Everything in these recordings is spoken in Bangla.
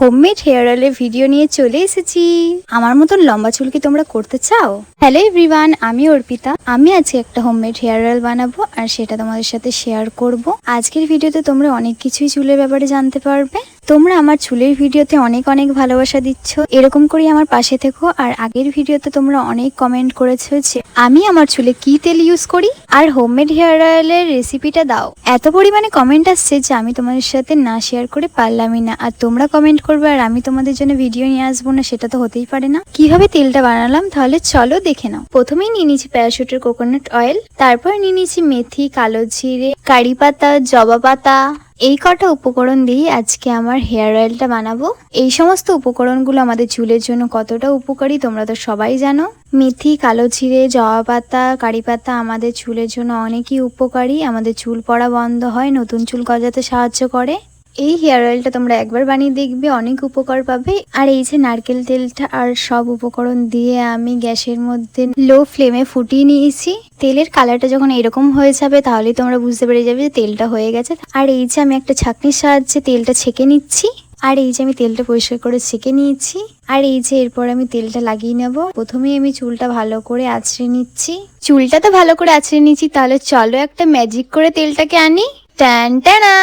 হোমমেড হেয়ার অয়েলের ভিডিও নিয়ে চলে এসেছি। আমার মতন লম্বা চুল কি তোমরা করতে চাও? হ্যালো এভরিওয়ান, আমি অর্পিতা। আমি আজকে একটা হোমমেড হেয়ার অয়েল বানাবো আর সেটা তোমাদের সাথে শেয়ার করব। আজকের ভিডিওতে তোমরা অনেক কিছুই চুলের ব্যাপারে জানতে পারবে। তোমরা আমার চুলের ভিডিওতে অনেক অনেক ভালোবাসা দিচ্ছ, এরকম করে আমার পাশে থেকো। আর আগের ভিডিওতে তোমরা অনেক কমেন্ট করেছো যে আমি আমার চুলে কি তেল ইউজ করি আর হোমমেড হেয়ার অয়েলের রেসিপিটা দাও। এত পরিমাণে কমেন্ট আসছে যে আমি তোমাদের সাথে না শেয়ার করে পারলামই না। আর তোমরা কমেন্ট করবে আর আমি তোমাদের জন্য ভিডিও নিয়ে আসবো না, সেটা তো হতেই পারে না। কিভাবে তেলটা বানালাম তাহলে চলো দেখে নাও। প্রথমেই নিয়ে নিয়েছি প্যারাশুটের কোকোনাট অয়েল, তারপর নিয়ে নিয়েছি মেথি, কালো জিরে, কারি পাতা, জবা পাতা। এই কটা উপকরণ দিয়ে আজকে আমার হেয়ার অয়েলটা বানাবো। এই সমস্ত উপকরণগুলো আমাদের চুলের জন্য কতটা উপকারী তোমরা তো সবাই জানো। মেথি, কালো জিরে, জবা পাতা, কারি পাতা আমাদের চুলের জন্য অনেকই উপকারী। আমাদের চুল পড়া বন্ধ হয়, নতুন চুল গজাতে সাহায্য করে। এই হেয়ার অয়েলটা তোমরা একবার বানিয়ে দেখবে, অনেক উপকার পাবে। আর এই যে নারকেল তেলটা আর সব উপকরণ দিয়ে আমি গ্যাসের মধ্যে লো ফ্লেমে ফুটিয়ে নিয়েছি। তেলের কালারটা যখন এরকম হয়ে যাবে তাহলে তোমরা বুঝতে পেরে যাবে যে তেলটা হয়ে গেছে। আর এই যে আমি একটা ছাঁকনির সাহায্যে তেলটা ছেঁকে নিচ্ছি। আর এই যে আমি তেলটা পরিষ্কার করে ছেঁকে নিয়েছি। আর এই যে এরপর আমি তেলটা লাগিয়ে নেব। প্রথমেই আমি চুলটা ভালো করে আঁচড়ে নিচ্ছি। চুলটা তো ভালো করে আঁচড়ে নিচ্ছি, তাহলে চলো একটা ম্যাজিক করে তেলটাকে আনি। টান টানা।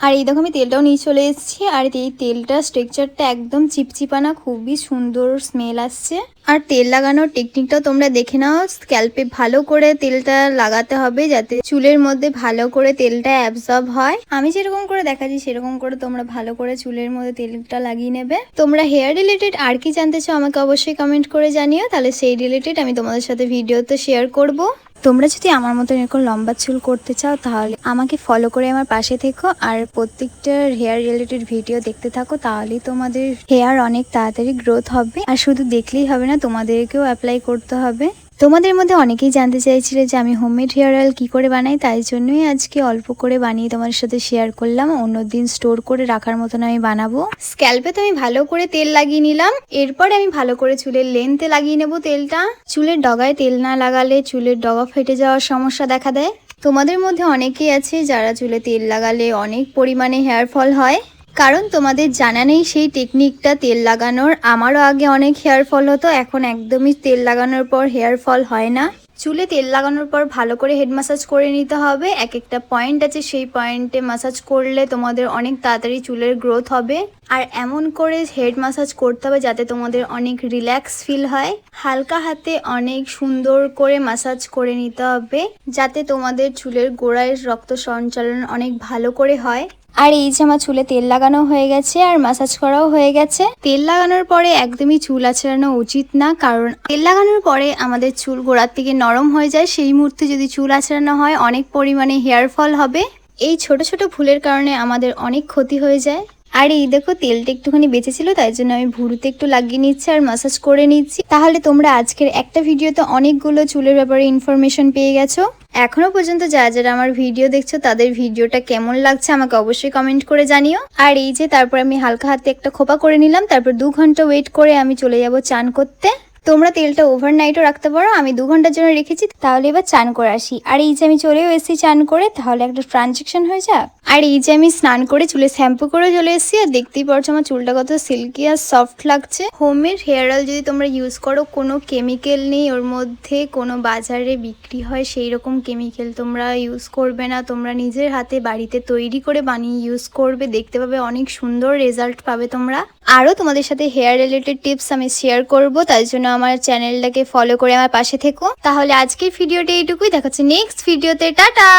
আর এই দেখো আমি তেলটাও নিয়ে চলে এসেছি। আর এই তেলটা স্ট্রাকচারটা একদম চিপচিপানা, খুবই সুন্দর স্মেল আসছে। আর তেল লাগানোর টেকনিকটাও তোমরা দেখে নাও। স্ক্যাল্পে ভালো করে তেলটা লাগাতে হবে যাতে চুলের মধ্যে ভালো করে তেলটা অ্যাবজর্ব হয়। আমি যেরকম করে দেখাচ্ছি সেরকম করে তোমরা ভালো করে চুলের মধ্যে তেলটা লাগিয়ে নেবে। তোমরা হেয়ার রিলেটেড আর কি জানতে চাও আমাকে অবশ্যই কমেন্ট করে জানিও, তাহলে সেই রিলেটেড আমি তোমাদের সাথে ভিডিওতে শেয়ার করব। তোমরা যদি আমার মতো এরকম লম্বা চুল করতে চাও তাহলে আমাকে ফলো করে আমার পাশে থেকো আর প্রত্যেকটা হেয়ার রিলেটেড ভিডিও দেখতে থাকো, তাহলেই তোমাদের হেয়ার অনেক তাড়াতাড়ি গ্রোথ হবে। আর শুধু দেখলেই হবে না, তোমাদেরকেও অ্যাপ্লাই করতে হবে। তোমাদের মধ্যে অনেকেই জানতে চাইছিলে যে আমি হোমমেড হেয়ার অয়েল কী করে বানাই, তাই জন্যই আজকে অল্প করে বানিয়ে তোমাদের সাথে শেয়ার করলাম। অন্যদিন স্টোর করে রাখার মতন আমি বানাবো। স্ক্যাল্পে তো আমি ভালো করে তেল লাগিয়ে নিলাম। এরপরে আমি ভালো করে চুলের লেন্থে লাগিয়ে নেব তেলটা। চুলের ডগায় তেল না লাগালে চুলের ডগা ফেটে যাওয়ার সমস্যা দেখা দেয়। তোমাদের মধ্যে অনেকেই আছে যারা চুলে তেল লাগালে অনেক পরিমাণে হেয়ার ফল হয়, কারণ তোমাদের জানা নেই সেই টেকনিকটা তেল লাগানোর। আমারও আগে অনেক হেয়ার ফল হতো, এখন একদমই তেল লাগানোর পর হেয়ার ফল হয় না। চুলে তেল লাগানোর পর ভালো করে হেড ম্যাসাজ করে নিতে হবে। এক একটা পয়েন্ট আছে, সেই পয়েন্টে ম্যাসাজ করলে তোমাদের অনেক তাড়াতাড়ি চুলের গ্রোথ হবে। আর এমন করে হেড ম্যাসাজ করতে হবে যাতে তোমাদের অনেক রিল্যাক্স ফিল হয়। হালকা হাতে অনেক সুন্দর করে ম্যাসাজ করে নিতে হবে যাতে তোমাদের চুলের গোড়ায় রক্ত সঞ্চালন অনেক ভালো করে হয়। আর এই যে আমার চুলে তেল লাগানো হয়ে গেছে আর ম্যাসাজ করাও হয়ে গেছে। তেল লাগানোর পরে একদমই চুল আঁচড়ানো উচিত না, কারণ তেল লাগানোর পরে আমাদের চুল গোড়ার থেকে নরম হয়ে যায়। সেই মুহূর্তে যদি চুল আঁচড়ানো হয় অনেক পরিমাণে হেয়ার ফল হবে। এই ছোট ছোট ভুলের কারণে আমাদের অনেক ক্ষতি হয়ে যায়। আর এই দেখো তেলটা একটুখানি বেঁচেছিল, তাই জন্য আমি ভুরুতে একটু লাগিয়ে নিচ্ছি আর ম্যাসাজ করে নিচ্ছি। তাহলে তোমরা আজকের একটা ভিডিওতে অনেকগুলো চুলের ব্যাপারে ইনফরমেশন পেয়ে গেছো। এখনো পর্যন্ত যারা যারা আমার ভিডিও দেখছো তাদের ভিডিওটা কেমন লাগছে আমাকে অবশ্যই কমেন্ট করে জানিও। আর এই যে তারপর আমি হালকা হাতে একটা খোপা করে নিলাম। তারপর 2 ঘন্টা ওয়েট করে আমি চলে যাব চান করতে। তোমরা তেলটা ওভারনাইটও রাখতে পারো, আমি 2 ঘন্টার জন্য রেখেছি। তাহলে এবার চান করে আসি। আর এই যে আমি চলেও এসেছি চান করে, তাহলে একটা ট্রানজেকশন হয়ে যাক। আর এই যে আমি স্নান করে চুলে শ্যাম্পু করে চলে এসেছি। আর দেখতেই পারছো আমার চুলটা কত সিল্কি আর সফট লাগছে। হোমমেড হেয়ার অয়েল যদি তোমরা ইউজ করো, কোনো কেমিক্যাল নেই ওর মধ্যে, কোনো বাজারে বিক্রি হয় সেই রকম কেমিক্যাল তোমরা ইউজ করবে না। তোমরা নিজের হাতে বাড়িতে তৈরি করে বানিয়ে ইউজ করবে, দেখতে পাবে অনেক সুন্দর রেজাল্ট পাবে তোমরা। আরও তোমাদের সাথে হেয়ার রিলেটেড টিপস আমি শেয়ার করব, তাই জন্য আমার চ্যানেলটাকে ফলো করে আমার পাশে থেকো। তাহলে আজকের ভিডিওটা এইটুকুই, দেখাচ্ছে নেক্সট ভিডিওতে। টাটা।